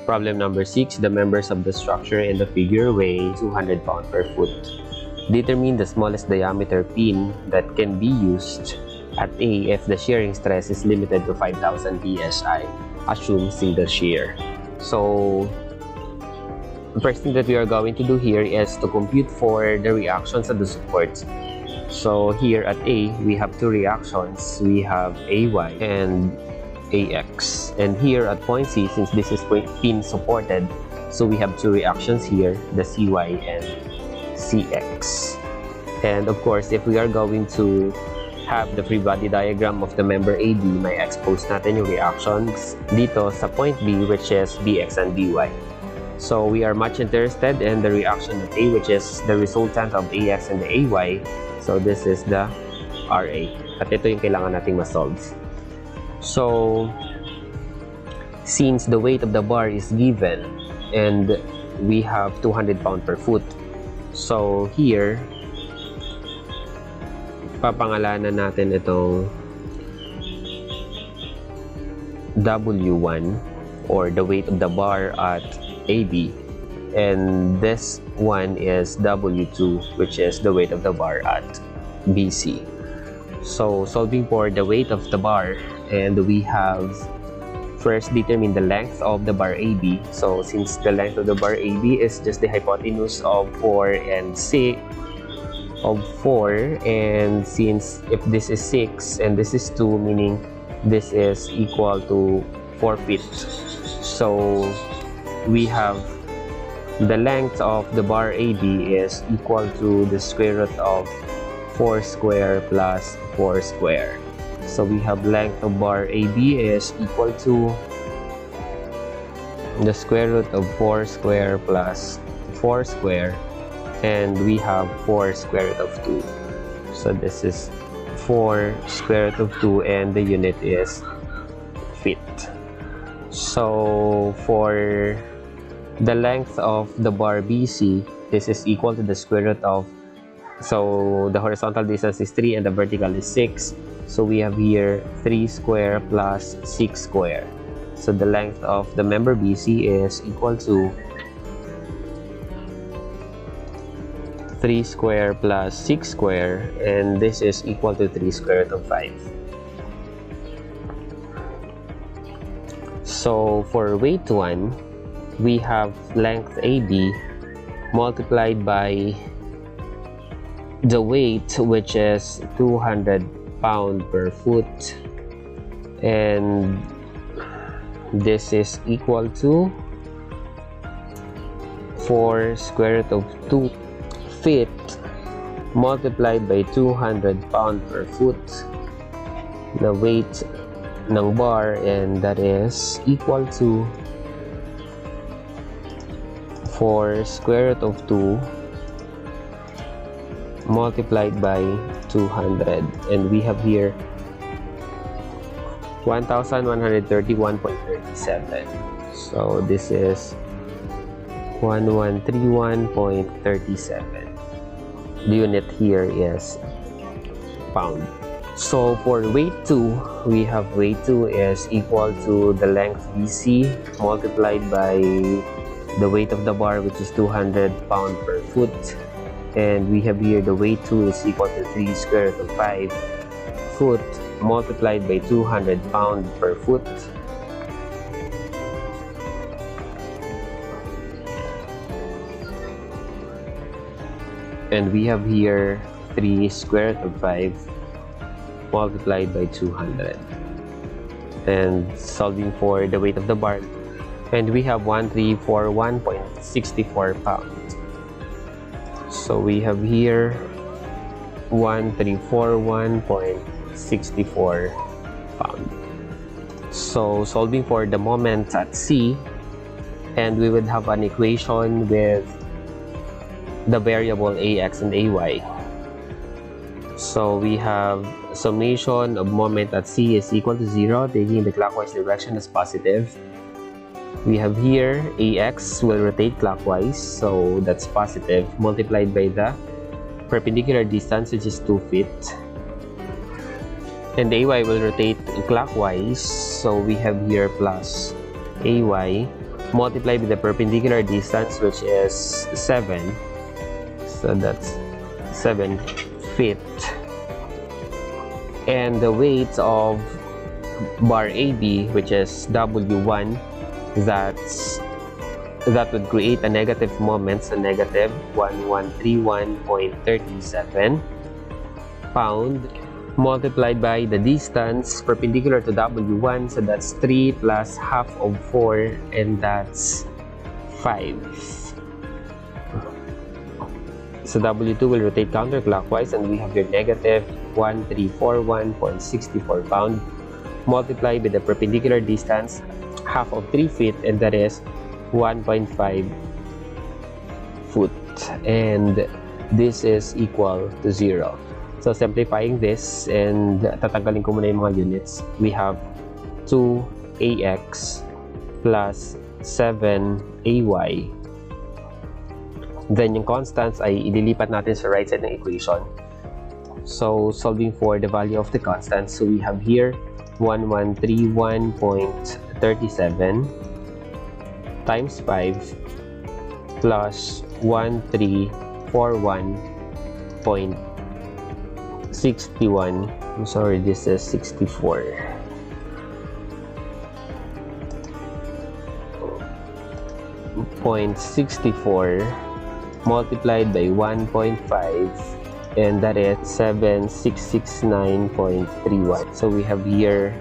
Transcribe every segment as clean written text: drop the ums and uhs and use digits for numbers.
Problem number 6. The members of the structure in the figure weigh 200 pounds per foot. Determine the smallest diameter pin that can be used at A if the shearing stress is limited to 5,000 psi. Assume single shear. So, the first thing that we are going to do here is to compute for the reactions of the supports. So here at A, we have two reactions. We have AY and AX. And here at point C, since this is pin supported, so we have two reactions here, the CY and CX. And of course, if we are going to have the free body diagram of the member AD, may expose natin yung reactions dito sa point B, which is BX and BY. So we are much interested in the reaction at A, which is the resultant of AX and the AY. So this is the RA. At ito yung kailangan nating ma-solve. So, since the weight of the bar is given and we have 200 pounds per foot, so here, papangalanan natin itong W1 or the weight of the bar at AB, and this one is W2, which is the weight of the bar at BC. So, solving for the weight of the bar, and we have first determine the length of the bar AB. So, since the length of the bar AB is just the hypotenuse of 4 and 6, and since if this is 6 and this is 2, meaning this is equal to 4 feet. So, we have the length of the bar AB is equal to the square root of 4 square plus 4 square. So we have length of bar AB is equal to the square root of 4 square plus 4 square, and we have 4 square root of 2. So this is 4 square root of 2, and the unit is feet. So for the length of the bar BC, this is equal to the square root of, so the horizontal distance is 3 and the vertical is 6. So we have here 3 square plus 6 square. So the length of the member BC is equal to 3 square plus 6 square, and this is equal to 3 square root of 5. So for weight 1, we have length AB multiplied by the weight, which is 200 pound per foot, and this is equal to 4 square root of 2 feet multiplied by 200 pound per foot, the weight ng bar, and that is equal to 4 square root of 2 multiplied by 200, and we have here 1131.37. So this is 1131.37. The unit here is pound. So for weight 2, we have weight 2 is equal to the length BC multiplied by the weight of the bar, which is 200 pound per foot, and we have here the weight 2 is equal to 3 square root of 5 foot multiplied by 200 pound per foot, and we have here 3 square root of 5 multiplied by 200, and solving for the weight of the bar, and we have 1341.64 pounds. So we have here 1341.64 pounds. So solving for the moment at C, and we would have an equation with the variable AX and AY. So we have summation of moment at C is equal to 0, taking the clockwise direction as positive. We have here AX will rotate clockwise, so that's positive, multiplied by the perpendicular distance, which is 2 feet. And AY will rotate clockwise, so we have here plus AY multiplied with the perpendicular distance, which is 7. So that's 7 feet. And the weight of bar AB, which is W1, that would create a negative moment, so negative 1131.37 pound, multiplied by the distance perpendicular to W1, so that's 3 plus half of 4, and that's 5. So W2 will rotate counterclockwise, and we have your negative 1341.64 pound, multiplied with the perpendicular distance, half of 3 feet, and that is 1.5 foot. And this is equal to 0. So simplifying this, and tatanggalin ko muna yung mga units, we have 2ax plus 7ay. Then yung constants ay ililipat natin sa right side ng equation. So solving for the value of the constants, so we have here 1131.37 times 5 plus 1341.61. I'm sorry, this is 64. .64 multiplied by 1.5, and that is 7669.31. So we have here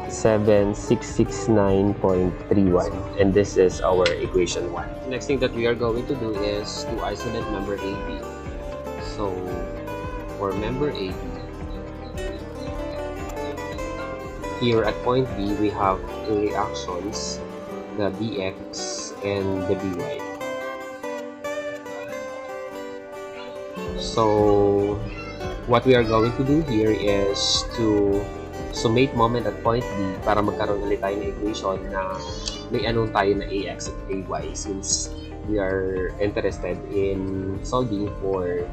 7669.31, and this is our equation 1. Next thing that we are going to do is to isolate member AB. So for member AB, here at point B, we have two reactions, the BX and the BY. So what we are going to do here is to summate moment at point B para magkaroon ulit tayo ng equation na may anong tayo na AX at AY, since we are interested in solving for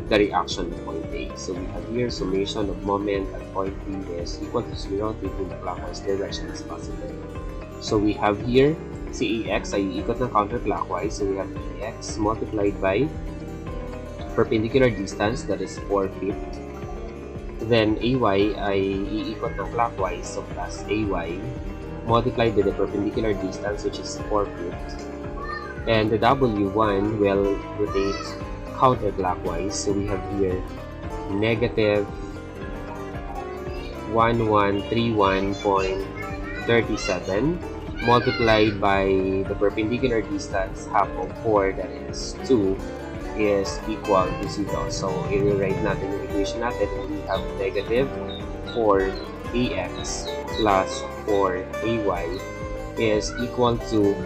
the reaction at point A. So we have here summation of moment at point B is equal to 0 taking the clockwise direction as possible. So we have here si AX ay iikot ng counterclockwise, so we have AX multiplied by perpendicular distance, that is 4 feet. Then AY ay iikot ng clockwise, so plus AY multiplied by the perpendicular distance, which is 4 feet. And the W1 will rotate counterclockwise, so we have here negative 1131.37 multiplied by the perpendicular distance, half of 4, that is 2, is equal to 0. So i-rewrite natin yung equation natin, and we have negative 4ax plus 4ay is equal to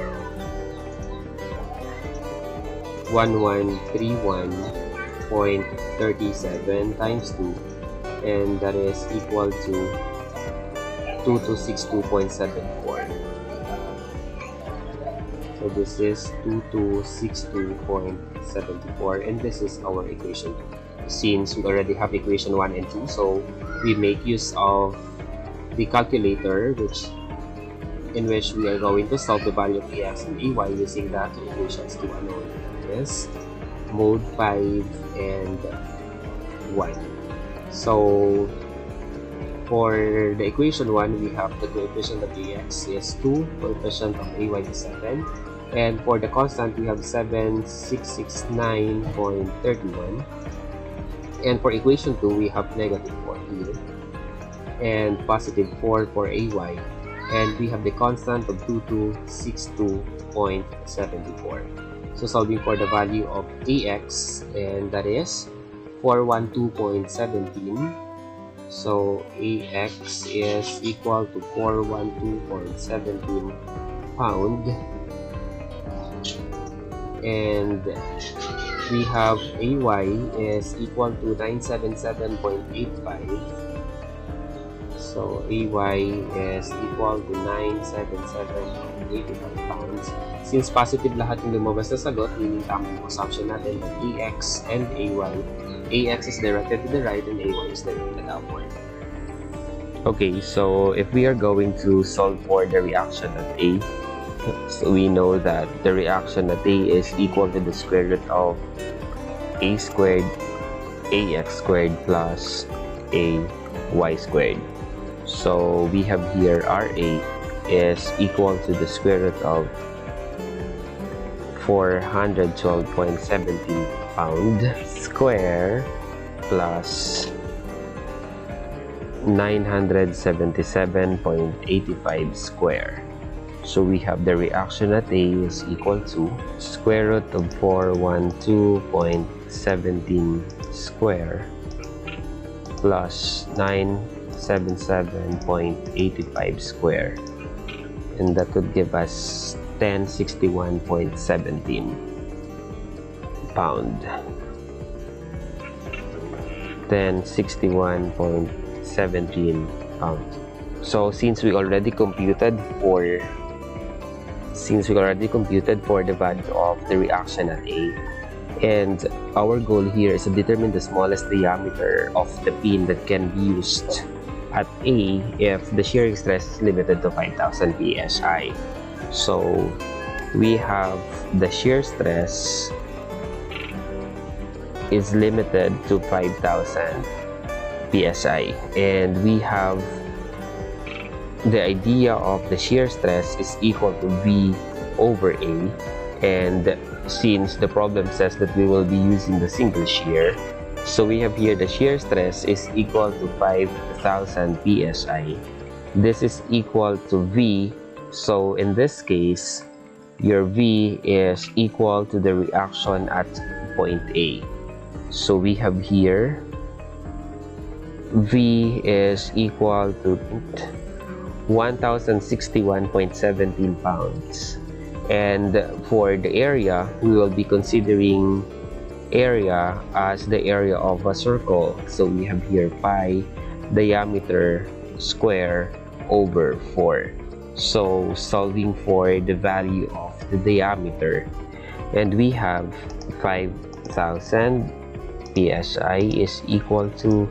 1131.37 times 2, and that is equal to 2262.74. So this is 2262.74, and this is our equation 2. Since we already have equation 1 and 2, so we make use of the calculator in which we are going to solve the value of AX and AY using the two equations to unknown, is mode 5 and 1. So for the equation 1, we have the coefficient of AX is 2, coefficient of AY is 7, and for the constant, we have 7669.31. And for equation 2, we have negative 4 here, and positive 4 for AY, and we have the constant of 2262.74. So solving for the value of AX, and that is 412.17. So AX is equal to 412.17 pound, and we have AY is equal to 977.85. So AY is equal to 977.85 pounds. Since positive lahat yung lumabas na sagot, meaning tama yung assumption natin that AX and AY, AX is directed to the right and AY is directed upward. Okay, so if we are going to solve for the reaction at A, So we know that the reaction at A is equal to the square root of A squared ax squared plus ay squared. So we have here Ra is equal to the square root of 412.17 pound square plus 977.85 square. So we have the reaction at A is equal to square root of 412.17 square plus 977.85 square, and that would give us 1061.17 pound. 1061.17 pound. So since we already computed for the value of the reaction at A, and our goal here is to determine the smallest diameter of the pin that can be used at A if the shearing stress is limited to 5,000 psi. So we have the shear stress is limited to 5,000 psi, and we have the idea of the shear stress is equal to V over A, and since the problem says that we will be using the single shear, so we have here the shear stress is equal to 5,000 psi. This is equal to V, so in this case your V is equal to the reaction at point A. So we have here V is equal to 1061.17 pounds, and for the area we will be considering area as the area of a circle. So we have here pi diameter square over 4. So solving for the value of the diameter, and we have 5,000 psi is equal to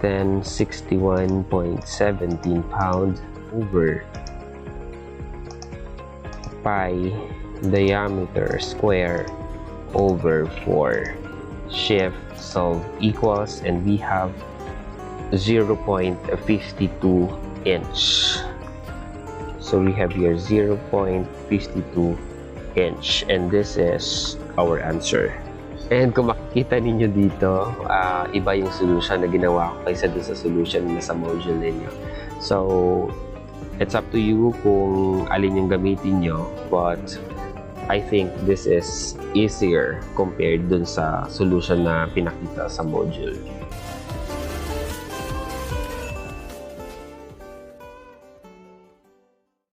1061.17 pound over pi diameter square over 4. Shift solve equals, and we have 0.52 inch. So we have here 0.52 inch, and this is our answer. And kung makikita ninyo dito, iba yung solution na ginawa ko kaysa doon sa solution na sa module ninyo. So, it's up to you kung alin yung gamitin nyo, but I think this is easier compared dun sa solution na pinakita sa module.